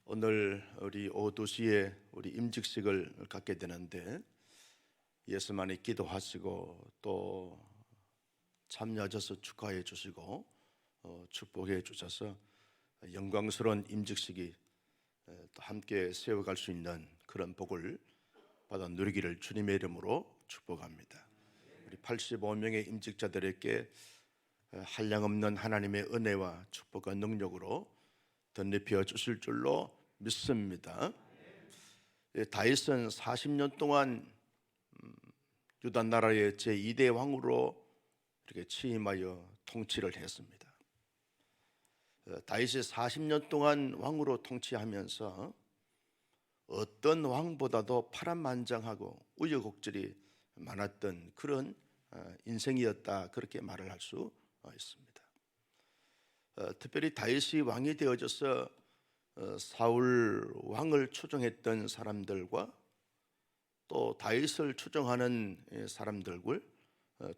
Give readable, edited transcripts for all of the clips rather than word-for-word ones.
오늘 우리 오후 2시에 우리 임직식을 갖게 되는데 예수만이 기도하시고 또 참여하셔서 축하해 주시고 축복해 주셔서 영광스러운 임직식이 또 함께 세워갈 수 있는 그런 복을 받아 누리기를 주님의 이름으로 축복합니다. 우리 85명의 임직자들에게 한량없는 하나님의 은혜와 축복과 능력으로 덧입혀 주실 줄로 믿습니다. 다윗은 40년 동안 유다 나라의 제2대 왕으로 이렇게 취임하여 통치를 했습니다. 다윗이 40년 동안 왕으로 통치하면서 어떤 왕보다도 파란만장하고 우여곡절이 많았던 그런 인생이었다, 그렇게 말을 할 수 있습니다. 특별히 다윗이 왕이 되어져서 사울 왕을 추종했던 사람들과 또 다윗을 추종하는 사람들을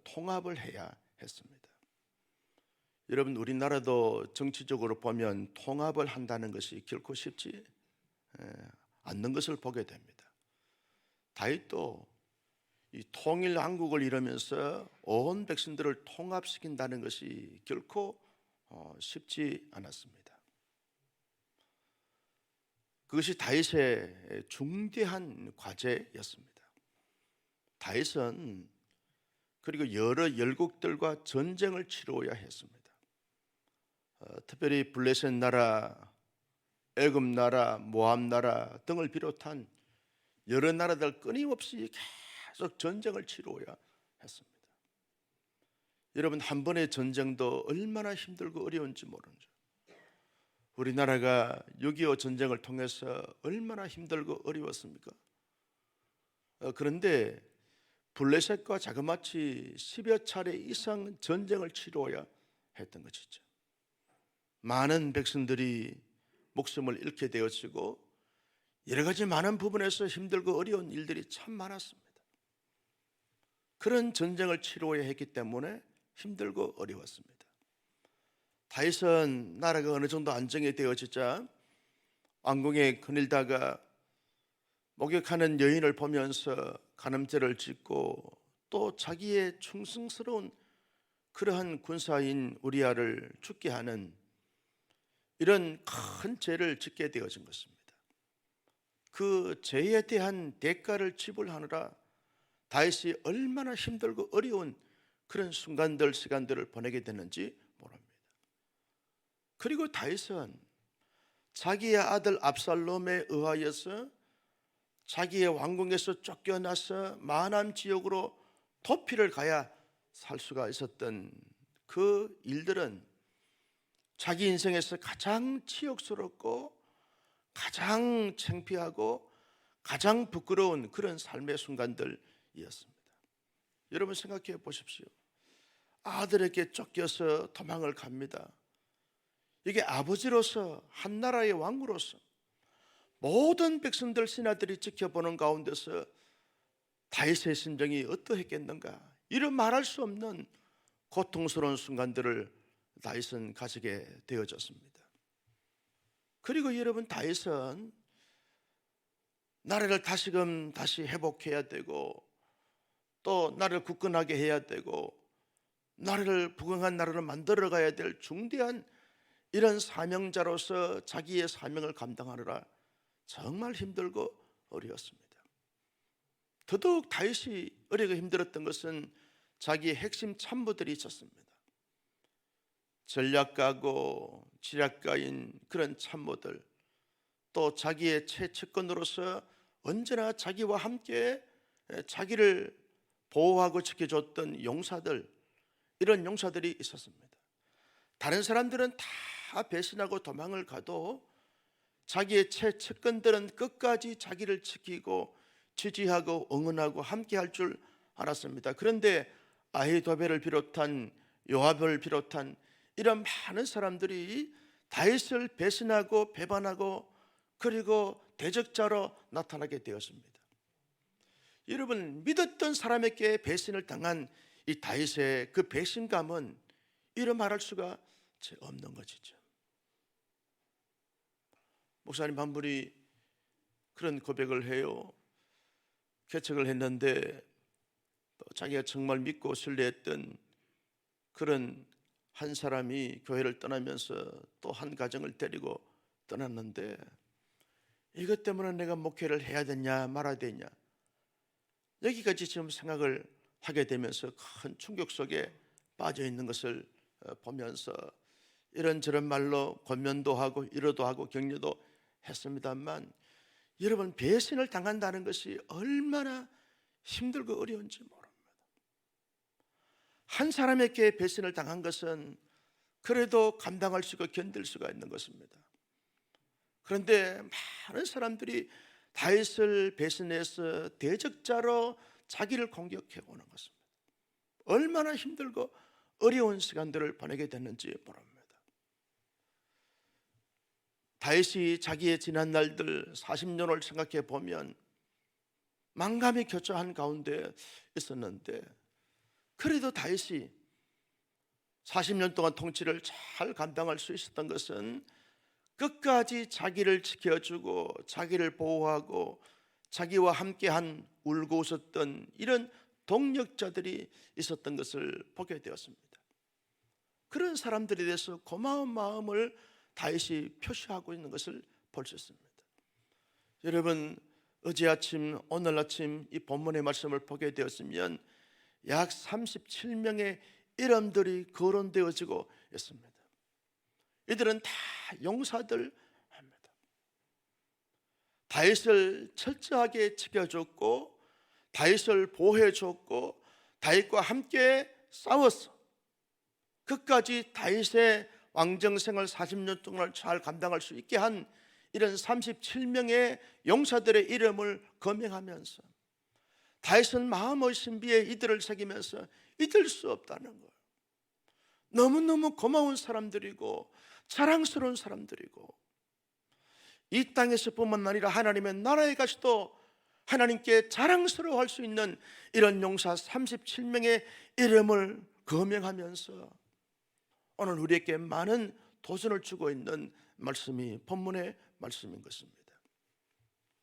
통합을 해야 했습니다. 여러분, 우리나라도 정치적으로 보면 통합을 한다는 것이 결코 쉽지 않는 것을 보게 됩니다. 다윗도 이 통일 왕국을 이루면서 온 백성들을 통합시킨다는 것이 결코 쉽지 않았습니다. 그것이 다윗의 중대한 과제였습니다. 다윗은 그리고 여러 열국들과 전쟁을 치루어야 했습니다. 특별히 블레셋 나라, 애굽 나라, 모압 나라 등을 비롯한 여러 나라들 끊임없이 계속 전쟁을 치루어야 했습니다. 여러분, 한 번의 전쟁도 얼마나 힘들고 어려운지 모르죠. 우리나라가 6.25 전쟁을 통해서 얼마나 힘들고 어려웠습니까? 그런데 블레셋과 자그마치 10여 차례 이상 전쟁을 치루어야 했던 것이죠. 많은 백성들이 목숨을 잃게 되었고 여러 가지 많은 부분에서 힘들고 어려운 일들이 참 많았습니다. 그런 전쟁을 치루어야 했기 때문에 힘들고 어려웠습니다. 다윗은 나라가 어느 정도 안정이 되어지자 왕궁에 거닐다가 목욕하는 여인을 보면서 간음죄를 짓고 또 자기의 충성스러운 그러한 군사인 우리아를 죽게 하는 이런 큰 죄를 짓게 되어진 것입니다. 그 죄에 대한 대가를 지불하느라 다윗이 얼마나 힘들고 어려운 그런 순간들, 시간들을 보내게 됐는지 모릅니다. 그리고 다윗은 자기의 아들 압살롬에 의하여서 자기의 왕궁에서 쫓겨나서 마하나임 지역으로 도피를 가야 살 수가 있었던 그 일들은 자기 인생에서 가장 치욕스럽고 가장 창피하고 가장 부끄러운 그런 삶의 순간들이었습니다. 여러분, 생각해 보십시오. 아들에게 쫓겨서 도망을 갑니다. 이게 아버지로서, 한 나라의 왕으로서 모든 백성들, 신하들이 지켜보는 가운데서 다윗의 심정이 어떠했겠는가, 이런 말할 수 없는 고통스러운 순간들을 다윗은 가지게 되어졌습니다. 그리고 여러분, 다윗은 나라를 다시금 회복해야 되고 또 나라를 굳건하게 해야 되고 나라를 부강한 나라를 만들어 가야 될 중대한 이런 사명자로서 자기의 사명을 감당하느라 정말 힘들고 어려웠습니다. 더더욱 다윗이 어려고 힘들었던 것은 자기의 핵심 참모들이 있었습니다. 전략가고 지략가인 그런 참모들, 또 자기의 최측근으로서 언제나 자기와 함께 자기를 보호하고 지켜줬던 용사들, 이런 용사들이 있었습니다. 다른 사람들은 다 배신하고 도망을 가도 자기의 최측근들은 끝까지 자기를 지키고 지지하고 응원하고 함께 할 줄 알았습니다. 그런데 아히도벨을 비롯한 요압을 비롯한 이런 많은 사람들이 다윗을 배신하고 배반하고 그리고 대적자로 나타나게 되었습니다. 여러분, 믿었던 사람에게 배신을 당한 이 다윗의 그 배신감은 이런 말할 수가 없는 것이죠. 목사님 한 분이 그런 고백을 해요. 개척을 했는데 또 자기가 정말 믿고 신뢰했던 그런 한 사람이 교회를 떠나면서 또 한 가정을 데리고 떠났는데, 이것 때문에 내가 목회를 해야 되냐 말아야 되냐, 여기까지 지금 생각을 하게 되면서 큰 충격 속에 빠져 있는 것을 보면서 이런저런 말로 권면도 하고 위로도 하고 격려도 했습니다만, 여러분, 배신을 당한다는 것이 얼마나 힘들고 어려운지 모릅니다. 한 사람에게 배신을 당한 것은 그래도 감당할 수 있고 견딜 수가 있는 것입니다. 그런데 많은 사람들이 다윗을 배신해서 대적자로 자기를 공격해 오는 것입니다. 얼마나 힘들고 어려운 시간들을 보내게 됐는지 모릅니다. 다윗이 자기의 지난 날들 40년을 생각해 보면 만감이 교차한 가운데 있었는데, 그래도 다윗이 40년 동안 통치를 잘 감당할 수 있었던 것은 끝까지 자기를 지켜주고 자기를 보호하고 자기와 함께한 울고 웃었던 이런 동력자들이 있었던 것을 보게 되었습니다. 그런 사람들에 대해서 고마운 마음을 다윗이 표시하고 있는 것을 볼 수 있습니다. 여러분, 어제 아침 오늘 아침 이 본문의 말씀을 보게 되었으면 약 37명의 이름들이 거론되어지고 있습니다. 이들은 다 용사들입니다. 다윗을 철저하게 지켜줬고 다윗을 보호해줬고 다윗과 함께 싸웠어. 끝까지 다윗의 왕정생활 40년 동안 잘 감당할 수 있게 한 이런 37명의 용사들의 이름을 거명하면서 다윗은 마음의 신비에 이들을 새기면서 잊을 수 없다는 거예요. 너무너무 고마운 사람들이고 자랑스러운 사람들이고, 이 땅에서뿐만 아니라 하나님의 나라에 가서도 하나님께 자랑스러워할 수 있는 이런 용사 37명의 이름을 거명하면서 오늘 우리에게 많은 도전을 주고 있는 말씀이 본문의 말씀인 것입니다.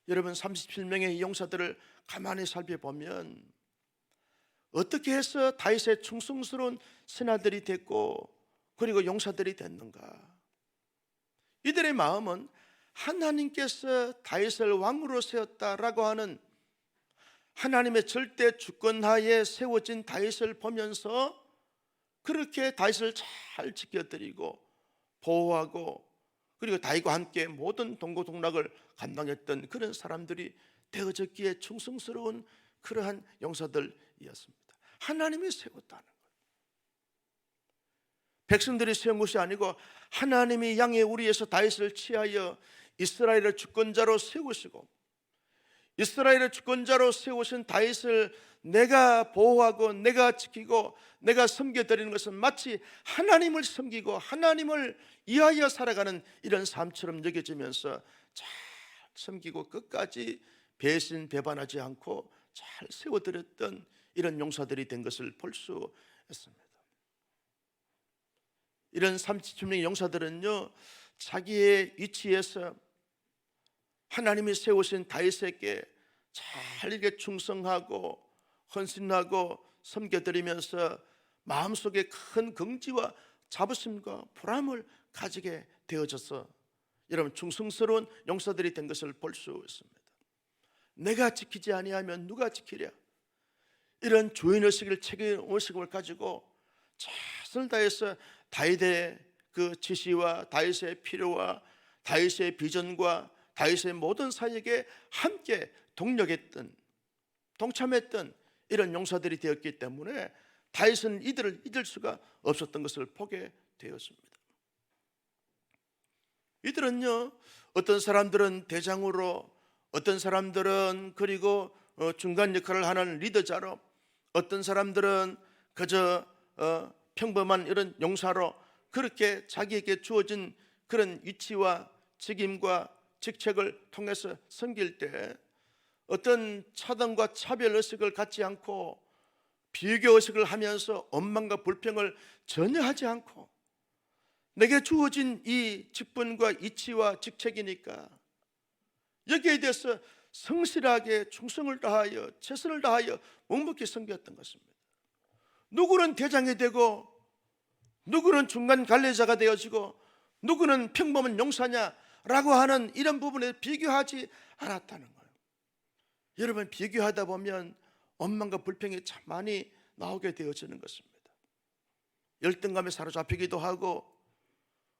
여러분, 37명의 용사들을 가만히 살펴보면 어떻게 해서 다윗의 충성스러운 신하들이 됐고 그리고 용사들이 됐는가? 이들의 마음은 하나님께서 다윗을 왕으로 세웠다라고 하는 하나님의 절대 주권하에 세워진 다윗을 보면서 그렇게 다윗을 잘 지켜드리고 보호하고 그리고 다윗과 함께 모든 동고동락을 감당했던 그런 사람들이 되어졌기에 충성스러운 그러한 용사들이었습니다. 하나님이 세웠다는 거예요. 백성들이 세운 것이 아니고 하나님이 양의 우리에서 다윗을 취하여 이스라엘의 주권자로 세우시고 이스라엘의 주권자로 세우신 다윗을 내가 보호하고 내가 지키고 내가 섬겨드리는 것은 마치 하나님을 섬기고 하나님을 위하여 살아가는 이런 삶처럼 여겨지면서 잘 섬기고 끝까지 배신 배반하지 않고 잘 세워드렸던 이런 용사들이 된 것을 볼 수 있습니다. 이런 37명의 용사들은요, 자기의 위치에서 하나님이 세우신 다윗에게 잘 이렇게 충성하고 헌신하고 섬겨드리면서 마음속에 큰 긍지와 자부심과 보람을 가지게 되어져서 여러분, 충성스러운 용사들이 된 것을 볼 수 있습니다. 내가 지키지 아니하면 누가 지키랴? 이런 주인의식을 책임의식을 가지고 최선을 다해서 다윗의 그 지시와 다윗의 필요와 다윗의 비전과 다윗의 모든 사역에 함께 동력했던 동참했던 이런 용사들이 되었기 때문에 다윗은 이들을 잊을 수가 없었던 것을 보게 되었습니다. 이들은요, 어떤 사람들은 대장으로, 어떤 사람들은 그리고 중간 역할을 하는 리더자로, 어떤 사람들은 그저 평범한 이런 용사로 그렇게 자기에게 주어진 그런 위치와 책임과 직책을 통해서 섬길 때 어떤 차등과 차별의식을 갖지 않고 비교의식을 하면서 원망과 불평을 전혀 하지 않고 내게 주어진 이 직분과 이치와 직책이니까 여기에 대해서 성실하게 충성을 다하여 최선을 다하여 묵묵히 섬겼던 것입니다. 누구는 대장이 되고 누구는 중간 관리자가 되어지고 누구는 평범한 용사냐라고 하는 이런 부분에 비교하지 않았다는 거예요. 여러분, 비교하다 보면 원망과 불평이 참 많이 나오게 되어지는 것입니다. 열등감에 사로잡히기도 하고,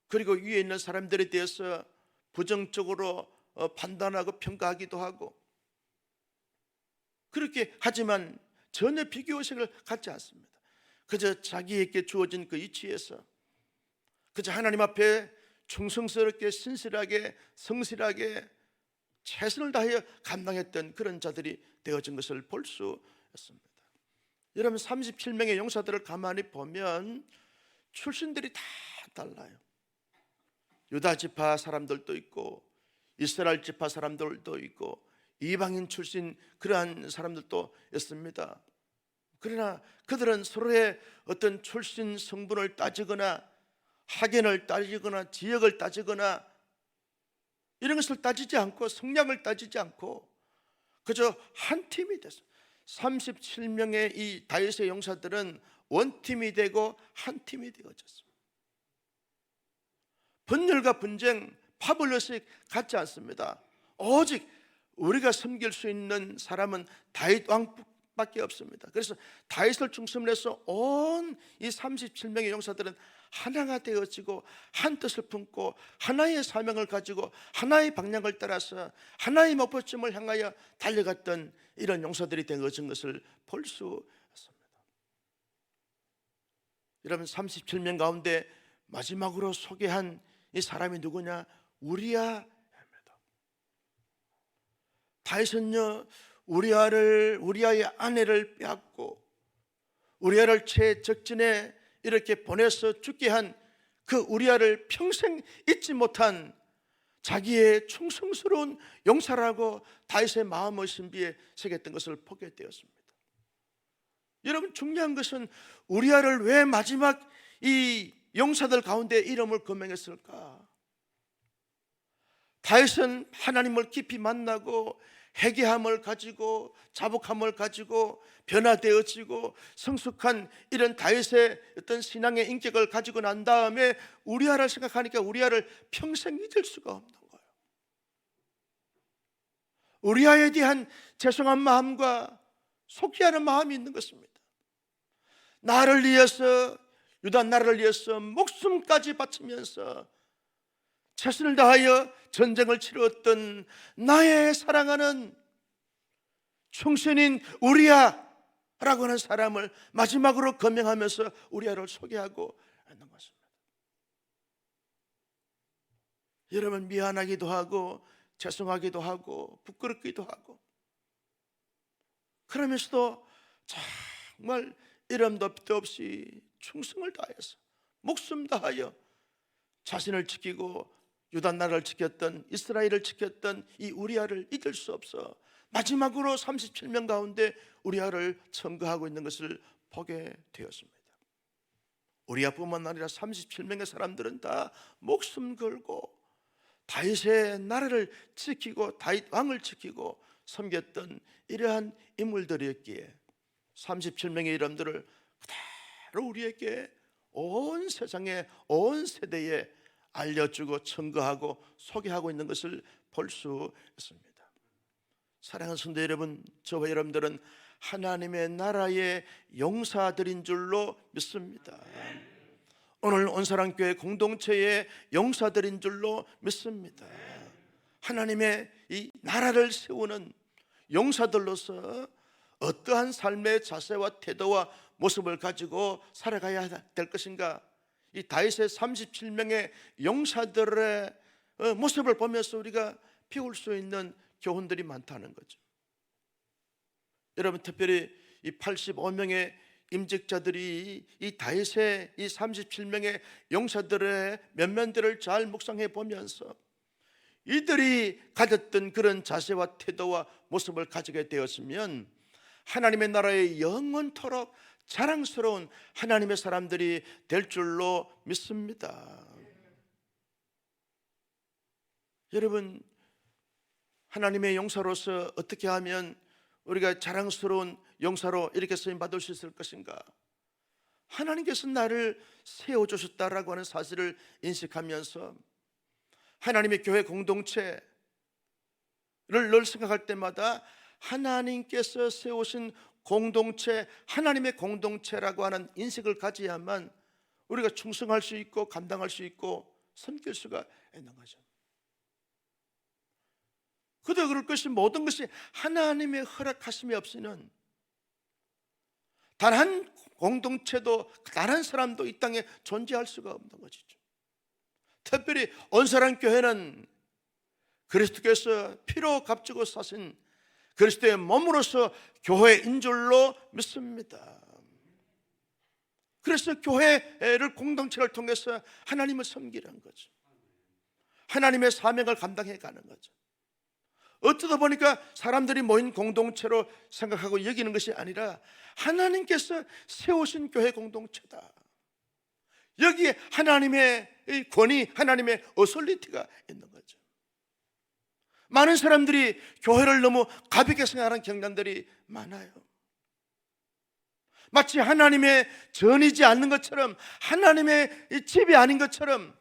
그리고 위에 있는 사람들에 대해서 부정적으로 판단하고 평가하기도 하고, 그렇게 하지만 전혀 비교의식을 갖지 않습니다. 그저 자기에게 주어진 그 이치에서 그저 하나님 앞에 충성스럽게 신실하게 성실하게 최선을 다하여 감당했던 그런 자들이 되어진 것을 볼 수 있습니다. 여러분, 37명의 용사들을 가만히 보면 출신들이 다 달라요. 유다 지파 사람들도 있고 이스라엘 지파 사람들도 있고 이방인 출신 그러한 사람들도 있습니다. 그러나 그들은 서로의 어떤 출신 성분을 따지거나 학연을 따지거나 지역을 따지거나 이런 것을 따지지 않고 성량을 따지지 않고 그저 한 팀이 됐어요. 37명의 이 다윗의 용사들은 원팀이 되고 한 팀이 되어졌습니다. 분열과 분쟁, 파벌의식 갖지 않습니다. 오직 우리가 섬길 수 있는 사람은 다윗 왕밖에 없습니다. 그래서 다윗을 중심으로 해서 온 이 37명의 용사들은 하나가 되어지고 한 뜻을 품고 하나의 사명을 가지고 하나의 방향을 따라서 하나의 목표점을 향하여 달려갔던 이런 용사들이 되어진 것을 볼 수 있습니다. 여러분, 37명 가운데 마지막으로 소개한 이 사람이 누구냐? 우리야입니다. 다윗은요, 우리야의 아내를 빼앗고 우리야를 최적진에 이렇게 보내서 죽게 한 그 우리야를 평생 잊지 못한 자기의 충성스러운 용사라고 다윗의 마음의 신비에 새겼던 것을 보게 되었습니다. 여러분, 중요한 것은 우리야를 왜 마지막 이 용사들 가운데 이름을 거명했을까? 다윗은 하나님을 깊이 만나고 회개함을 가지고 자복함을 가지고 변화되어지고 성숙한 이런 다윗의 어떤 신앙의 인격을 가지고 난 다음에 우리아를 생각하니까 우리아를 평생 잊을 수가 없는 거예요. 우리아에 대한 죄송한 마음과 속죄하는 마음이 있는 것입니다. 나를 위해서, 유다 나라를 위해서 목숨까지 바치면서 최선을 다하여 전쟁을 치렀던 나의 사랑하는 충신인 우리야라고 하는 사람을 마지막으로 거명하면서 우리야를 소개하고 있는 것입니다. 여러분, 미안하기도 하고 죄송하기도 하고 부끄럽기도 하고 그러면서도 정말 이름도 빛도 없이 충성을 다해서 목숨 다하여 자신을 지키고 유다 나라를 지켰던 이스라엘을 지켰던 이 우리아를 잊을 수 없어 마지막으로 37명 가운데 우리아를 청거하고 있는 것을 보게 되었습니다. 우리아뿐만 아니라 37명의 사람들은 다 목숨 걸고 다윗의 나라를 지키고 다윗 왕을 지키고 섬겼던 이러한 인물들이었기에 37명의 이름들을 그대로 우리에게 온 세상에 온 세대에 알려주고 청거하고 소개하고 있는 것을 볼 수 있습니다. 사랑하는 성도 여러분, 저와 여러분들은 하나님의 나라의 용사들인 줄로 믿습니다. 오늘 온사랑교회 공동체의 용사들인 줄로 믿습니다. 하나님의 이 나라를 세우는 용사들로서 어떠한 삶의 자세와 태도와 모습을 가지고 살아가야 될 것인가? 이 다윗의 37명의 용사들의 모습을 보면서 우리가 배울 수 있는 교훈들이 많다는 거죠. 여러분, 특별히 이 85명의 임직자들이 이 다윗의 이 37명의 용사들의 면면들을 잘 묵상해 보면서 이들이 가졌던 그런 자세와 태도와 모습을 가지게 되었으면 하나님의 나라에 영원토록 자랑스러운 하나님의 사람들이 될 줄로 믿습니다. 여러분, 하나님의 용사로서 어떻게 하면 우리가 자랑스러운 용사로 이렇게 쓰임 받을 수 있을 것인가? 하나님께서 나를 세워주셨다라고 하는 사실을 인식하면서 하나님의 교회 공동체를 늘 생각할 때마다 하나님께서 세우신 공동체, 하나님의 공동체라고 하는 인식을 가져야만 우리가 충성할 수 있고 감당할 수 있고 섬길 수가 있는 거죠. 그도 그럴 것이 모든 것이 하나님의 허락하심이 없이는 단 한 공동체도 단 한 사람도 이 땅에 존재할 수가 없는 것이죠. 특별히 온사랑 교회는 그리스도께서 피로 값주고 사신 그리스도의 몸으로서 교회인 줄로 믿습니다. 그래서 교회를 공동체를 통해서 하나님을 섬기는 거죠. 하나님의 사명을 감당해 가는 거죠. 어쩌다 보니까 사람들이 모인 공동체로 생각하고 여기는 것이 아니라 하나님께서 세우신 교회 공동체다. 여기에 하나님의 권위, 하나님의 어설리티가 있는 거죠. 많은 사람들이 교회를 너무 가볍게 생각하는 경향들이 많아요. 마치 하나님의 전이지 않는 것처럼, 하나님의 집이 아닌 것처럼,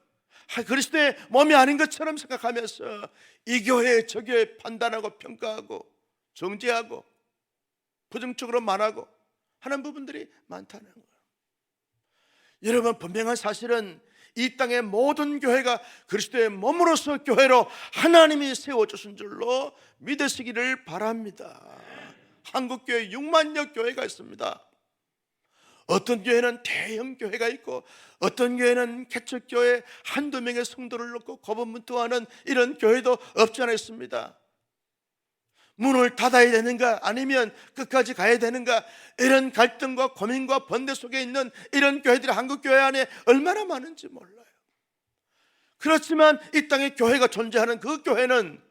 그리스도의 몸이 아닌 것처럼 생각하면서 이 교회 저 교회 판단하고 평가하고 정죄하고 부정적으로 말하고 하는 부분들이 많다는 거예요. 여러분, 분명한 사실은 이 땅의 모든 교회가 그리스도의 몸으로서 교회로 하나님이 세워주신 줄로 믿으시기를 바랍니다. 한국교회 6만여 교회가 있습니다. 어떤 교회는 대형 교회가 있고 어떤 교회는 개척교회 한두 명의 성도를 놓고 고분분투하는 이런 교회도 없지 않아 있습니다. 문을 닫아야 되는가 아니면 끝까지 가야 되는가, 이런 갈등과 고민과 번뇌 속에 있는 이런 교회들이 한국교회 안에 얼마나 많은지 몰라요. 그렇지만 이 땅에 교회가 존재하는 그 교회는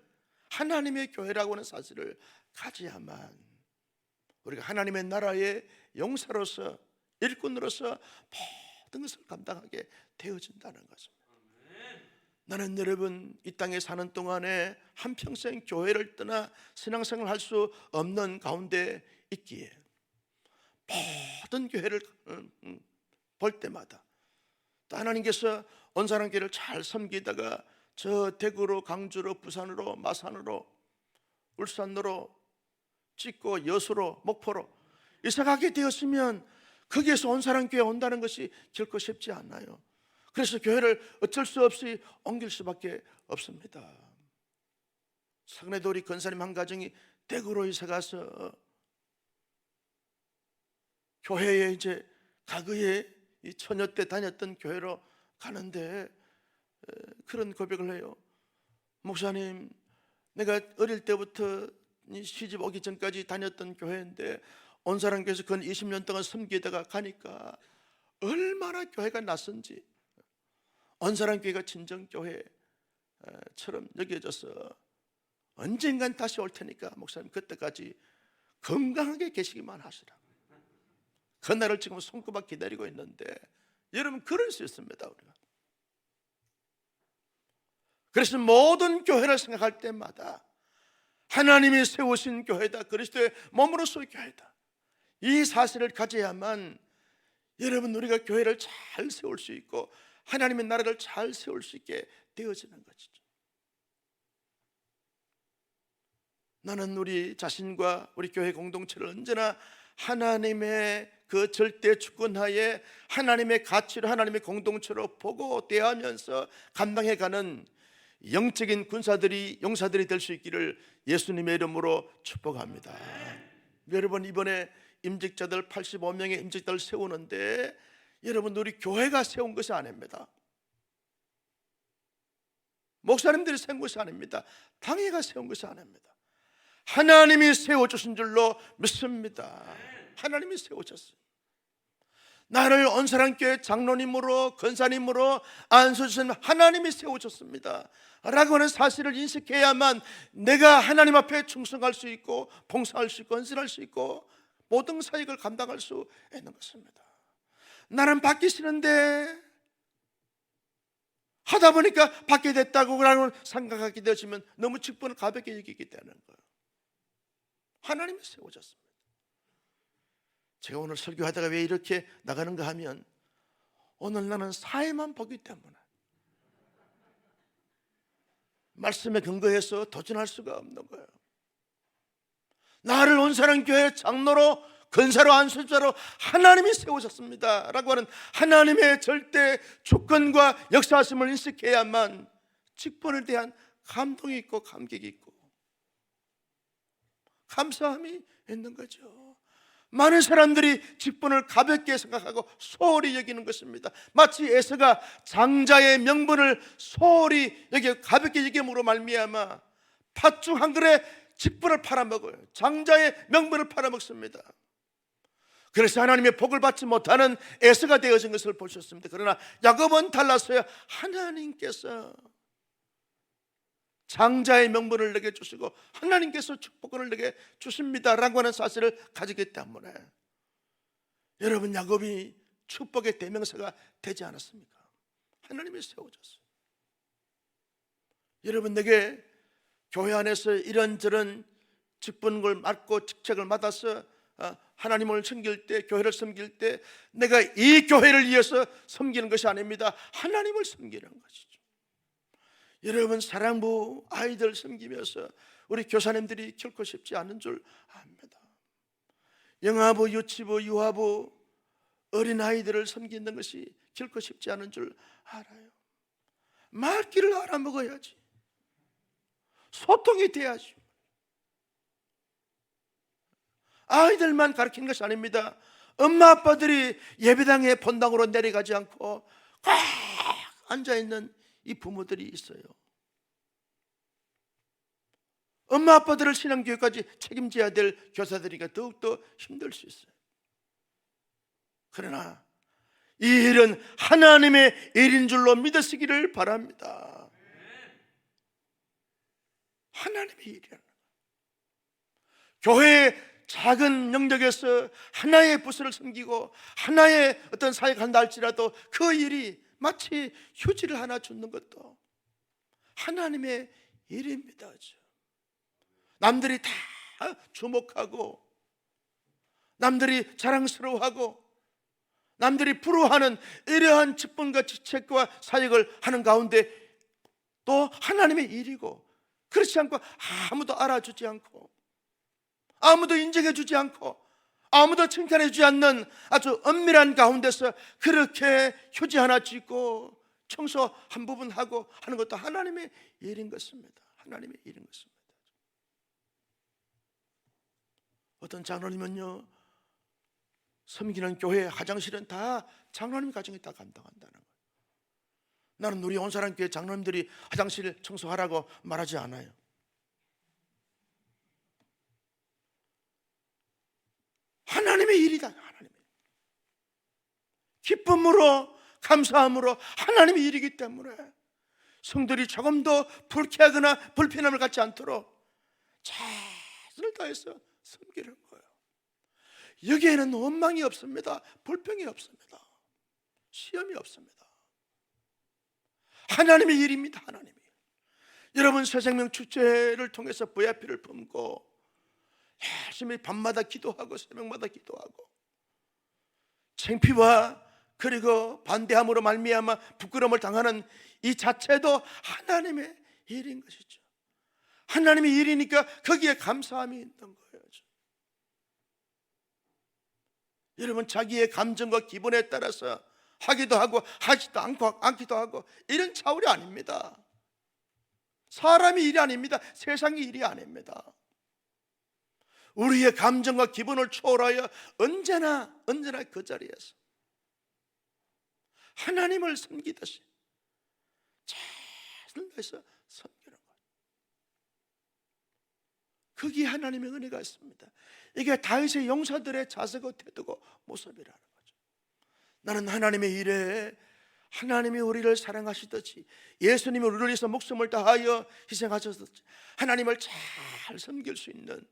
하나님의 교회라고 하는 사실을 가져야만 우리가 하나님의 나라의 용사로서, 일꾼으로서 모든 것을 감당하게 되어진다는 것입니다. 나는 여러분, 이 땅에 사는 동안에 한평생 교회를 떠나 신앙생활을 할 수 없는 가운데 있기에 모든 교회를 볼 때마다 또 하나님께서 온사랑교회를 잘 섬기다가 저 대구로, 강주로, 부산으로, 마산으로, 울산으로, 찍고 여수로, 목포로 이사가게 되었으면 거기에서 온사랑교회 온다는 것이 결코 쉽지 않아요. 그래서 교회를 어쩔 수 없이 옮길 수밖에 없습니다. 최근에도 우리 권사님 한 가정이 대구로 이사가서 교회에 이제 과거에 이 처녀 때 다녔던 교회로 가는데 그런 고백을 해요. 목사님, 내가 어릴 때부터 시집 오기 전까지 다녔던 교회인데 온사랑교회에서 근 20년 동안 섬기다가 가니까 얼마나 교회가 낯선지, 온사랑교회가 진정교회처럼 여겨져서 언젠간 다시 올 테니까 목사님 그때까지 건강하게 계시기만 하시라. 그날을 지금 손꼽아 기다리고 있는데 여러분, 그럴 수 있습니다. 우리가 그래서 모든 교회를 생각할 때마다 하나님이 세우신 교회다, 그리스도의 몸으로서 교회다, 이 사실을 가져야만 여러분, 우리가 교회를 잘 세울 수 있고 하나님의 나라를 잘 세울 수 있게 되어지는 것이죠. 나는 우리 자신과 우리 교회 공동체를 언제나 하나님의 그 절대 주권하에 하나님의 가치로, 하나님의 공동체로 보고 대하면서 감당해가는 영적인 군사들이, 용사들이 될 수 있기를 예수님의 이름으로 축복합니다. 여러분, 이번에 임직자들 85명의 임직자를 세우는데 여러분, 우리 교회가 세운 것이 아닙니다. 목사님들이 세운 것이 아닙니다. 당회가 세운 것이 아닙니다. 하나님이 세워주신 줄로 믿습니다. 하나님이 세우셨어요. 나를 온사랑교회 장로님으로, 권사님으로 안수주신 하나님이 세우셨습니다 라고 하는 사실을 인식해야만 내가 하나님 앞에 충성할 수 있고 봉사할 수 있고 헌신할 수 있고 모든 사역을 감당할 수 있는 것입니다. 나는 받기 싫은데 하다 보니까 받게 됐다고 생각하게 되어지면 너무 직분을 가볍게 여기게 되는 거예요. 하나님이 세워졌습니다. 제가 오늘 설교하다가 왜 이렇게 나가는가 하면, 오늘 나는 사회만 보기 때문에 말씀에 근거해서 도전할 수가 없는 거예요. 나를 온사랑교회 장로로, 근사로, 안수자로 하나님이 세우셨습니다 라고 하는 하나님의 절대 주권과 역사하심을 인식해야만 직분에 대한 감동이 있고 감격이 있고 감사함이 있는 거죠. 많은 사람들이 직분을 가볍게 생각하고 소홀히 여기는 것입니다. 마치 에서가 장자의 명분을 소홀히 여기 가볍게 여김으로 말미암아 팥죽 한 그릇에 직분을 팔아먹어요. 장자의 명분을 팔아먹습니다. 그래서 하나님의 복을 받지 못하는 에서가 되어진 것을 보셨습니다. 그러나 야곱은 달랐어요. 하나님께서 장자의 명분을 내게 주시고 하나님께서 축복을 내게 주십니다 라고 하는 사실을 가지기 때문에 여러분, 야곱이 축복의 대명사가 되지 않았습니까? 하나님이 세워졌어요. 여러분, 내게 교회 안에서 이런저런 직분을 맡고 직책을 맡아서 하나님을 섬길 때, 교회를 섬길 때 내가 이 교회를 위해서 섬기는 것이 아닙니다. 하나님을 섬기는 것이죠. 여러분, 사랑부 아이들 섬기면서 우리 교사님들이 결코 쉽지 않은 줄 압니다. 영아부, 유치부, 유아부 어린아이들을 섬기는 것이 결코 쉽지 않은 줄 알아요. 말귀를 알아먹어야지, 소통이 돼야지. 아이들만 가르치는 것이 아닙니다. 엄마 아빠들이 예배당에 본당으로 내려가지 않고 꽉 앉아있는 이 부모들이 있어요. 엄마 아빠들을 신앙교육까지 책임져야 될 교사들이니까 더욱더 힘들 수 있어요. 그러나 이 일은 하나님의 일인 줄로 믿으시기를 바랍니다. 하나님의 일이라는 거예요. 교회의 작은 영역에서 하나의 부서를 섬기고 하나의 어떤 사역을 한다 할지라도 그 일이 마치 휴지를 하나 줍는 것도 하나님의 일입니다. 남들이 다 주목하고 남들이 자랑스러워하고 남들이 부러워하는 이러한 직분과 직책과 사역을 하는 가운데 또 하나님의 일이고, 그렇지 않고 아무도 알아주지 않고 아무도 인정해 주지 않고 아무도 칭찬해 주지 않는 아주 엄밀한 가운데서 그렇게 휴지 하나 찢고 청소 한 부분 하고 하는 것도 하나님의 일인 것입니다. 하나님의 일인 것입니다. 어떤 장로님은요, 섬기는 교회 화장실은 다 장로님 가정이 다 감당한다는 거예요. 나는 우리 온사랑교회 장로님들이 화장실 청소하라고 말하지 않아요. 하나님의 일이다. 하나님의 기쁨으로, 감사함으로 하나님의 일이기 때문에 성들이 조금 더 불쾌하거나 불편함을 갖지 않도록 최선을 다해서 섬기는 거예요. 여기에는 원망이 없습니다. 불평이 없습니다. 시험이 없습니다. 하나님의 일입니다. 하나님의 일. 여러분, 새생명 축제를 통해서 VIP를 품고 열심히 밤마다 기도하고 새벽마다 기도하고 창피와 그리고 반대함으로 말미암아 부끄러움을 당하는 이 자체도 하나님의 일인 것이죠. 하나님의 일이니까 거기에 감사함이 있는 거예요. 여러분, 자기의 감정과 기분에 따라서 하기도 하고 하지도 않기도 하고 이런 차원이 아닙니다. 사람이 일이 아닙니다. 세상이 일이 아닙니다. 우리의 감정과 기분을 초월하여 언제나 그 자리에서 하나님을 섬기듯이 최선을 다해서 섬기는 거예요. 거기에 하나님의 은혜가 있습니다. 이게 다윗의 용사들의 자세고 태도고 모습이라는 거죠. 나는 하나님의 일에 하나님이 우리를 사랑하시듯이 예수님이 우리를 위해서 목숨을 다하여 희생하셨듯이 하나님을 잘 섬길 수 있는,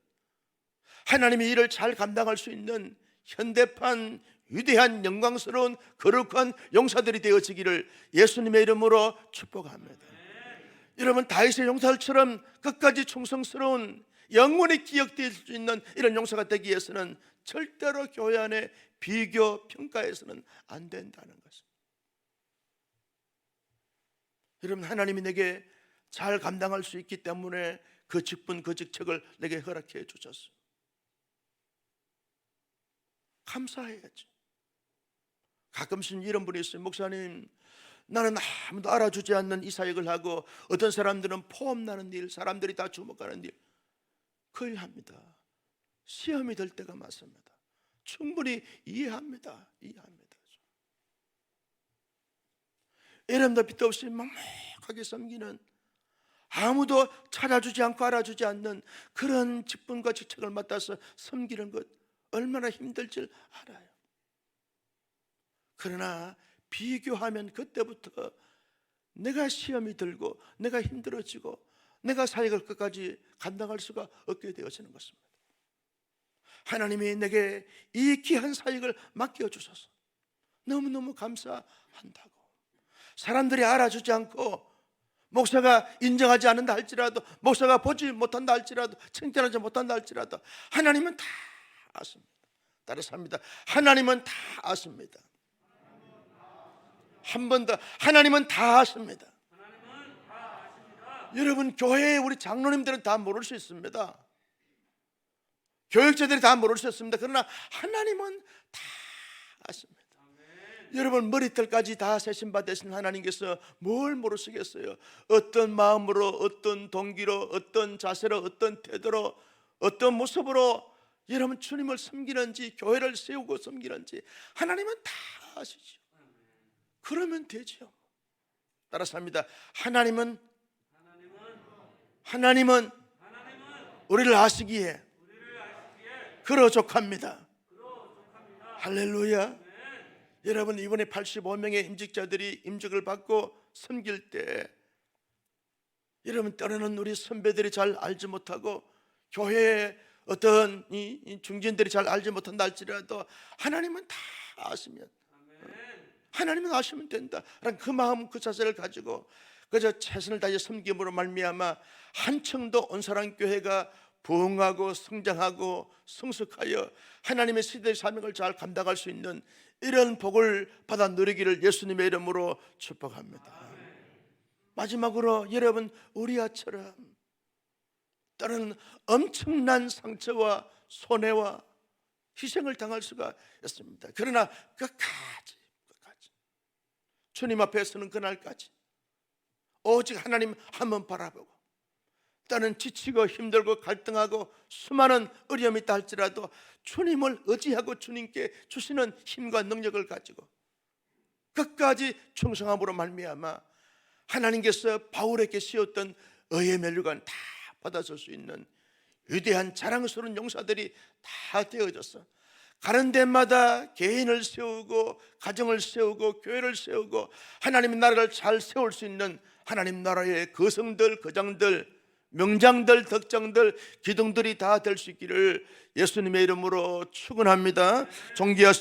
하나님의 일을 잘 감당할 수 있는 현대판 위대한 영광스러운 거룩한 용사들이 되어지기를 예수님의 이름으로 축복합니다. 여러분, 다윗의 용사들처럼 끝까지 충성스러운, 영원히 기억될 수 있는 이런 용사가 되기 위해서는 절대로 교회 안에 비교 평가해서는 안 된다는 것입니다. 여러분, 하나님이 내게 잘 감당할 수 있기 때문에 그 직분, 그 직책을 내게 허락해 주셨어요. 감사해야지. 가끔씩 이런 분이 있어요. 목사님, 나는 아무도 알아주지 않는 이 사역을 하고 어떤 사람들은 포함나는 일, 사람들이 다 주목하는 일 거의 합니다. 시험이 될 때가 많습니다. 충분히 이해합니다. 이름도 빛도 없이 막막하게 섬기는, 아무도 찾아주지 않고 알아주지 않는 그런 직분과 직책을 맡아서 섬기는 것 얼마나 힘들지 알아요. 그러나 비교하면 그때부터 내가 시험이 들고 내가 힘들어지고 내가 사역을 끝까지 감당할 수가 없게 되어지는 것입니다. 하나님이 내게 이 귀한 사역을 맡겨주셔서 너무너무 감사한다고. 사람들이 알아주지 않고 목사가 인정하지 않는다 할지라도, 목사가 보지 못한다 할지라도, 칭찬하지 못한다 할지라도 하나님은 다 아십니다. 따라서 합니다. 하나님은 다 아십니다. 한 번 더, 하나님은 다 아십니다. 여러분, 교회에 우리 장로님들은 다 모를 수 있습니다. 교육자들이 다 모를 수 있습니다. 그러나 하나님은 다 아십니다. 여러분, 머리털까지 다 세신 바 되신 하나님께서 뭘 모르시겠어요? 어떤 마음으로, 어떤 동기로, 어떤 자세로, 어떤 태도로, 어떤 모습으로 여러분 주님을 섬기는지, 교회를 세우고 섬기는지 하나님은 다 아시죠. 그러면 되죠. 따라서 합니다. 하나님은 우리를 아시기에 그러족합니다. 할렐루야. 여러분, 이번에 85명의 임직자들이 임직을 받고 섬길 때 여러분, 때로는 우리 선배들이 잘 알지 못하고 교회의 어떤 이 중진들이 잘 알지 못한다 할지라도 하나님은 다 아시면, 하나님은 아시면 된다 라는 그 마음, 그 자세를 가지고 그저 최선을 다해 섬김으로 말미암아 한층더 온사랑교회가 부흥하고 성장하고 성숙하여 하나님의 시대의 사명을 잘 감당할 수 있는 이런 복을 받아 누리기를 예수님의 이름으로 축복합니다. 마지막으로 여러분, 우리아처럼 때로는 엄청난 상처와 손해와 희생을 당할 수가 있습니다. 그러나 끝까지 주님 앞에 서는 그날까지 오직 하나님 한번 바라보고, 때는 지치고 힘들고 갈등하고 수많은 어려움이 있다 할지라도 주님을 의지하고 주님께 주시는 힘과 능력을 가지고 끝까지 충성함으로 말미암아 하나님께서 바울에게 씌웠던 의의 멸류관 다 받아줄 수 있는 위대한 자랑스러운 용사들이 다 되어져서 가는 데마다 개인을 세우고 가정을 세우고 교회를 세우고 하나님의 나라를 잘 세울 수 있는 하나님 나라의 거성들, 거장들, 명장들, 덕장들, 기둥들이 다 될 수 있기를 예수님의 이름으로 축원합니다. 존귀하신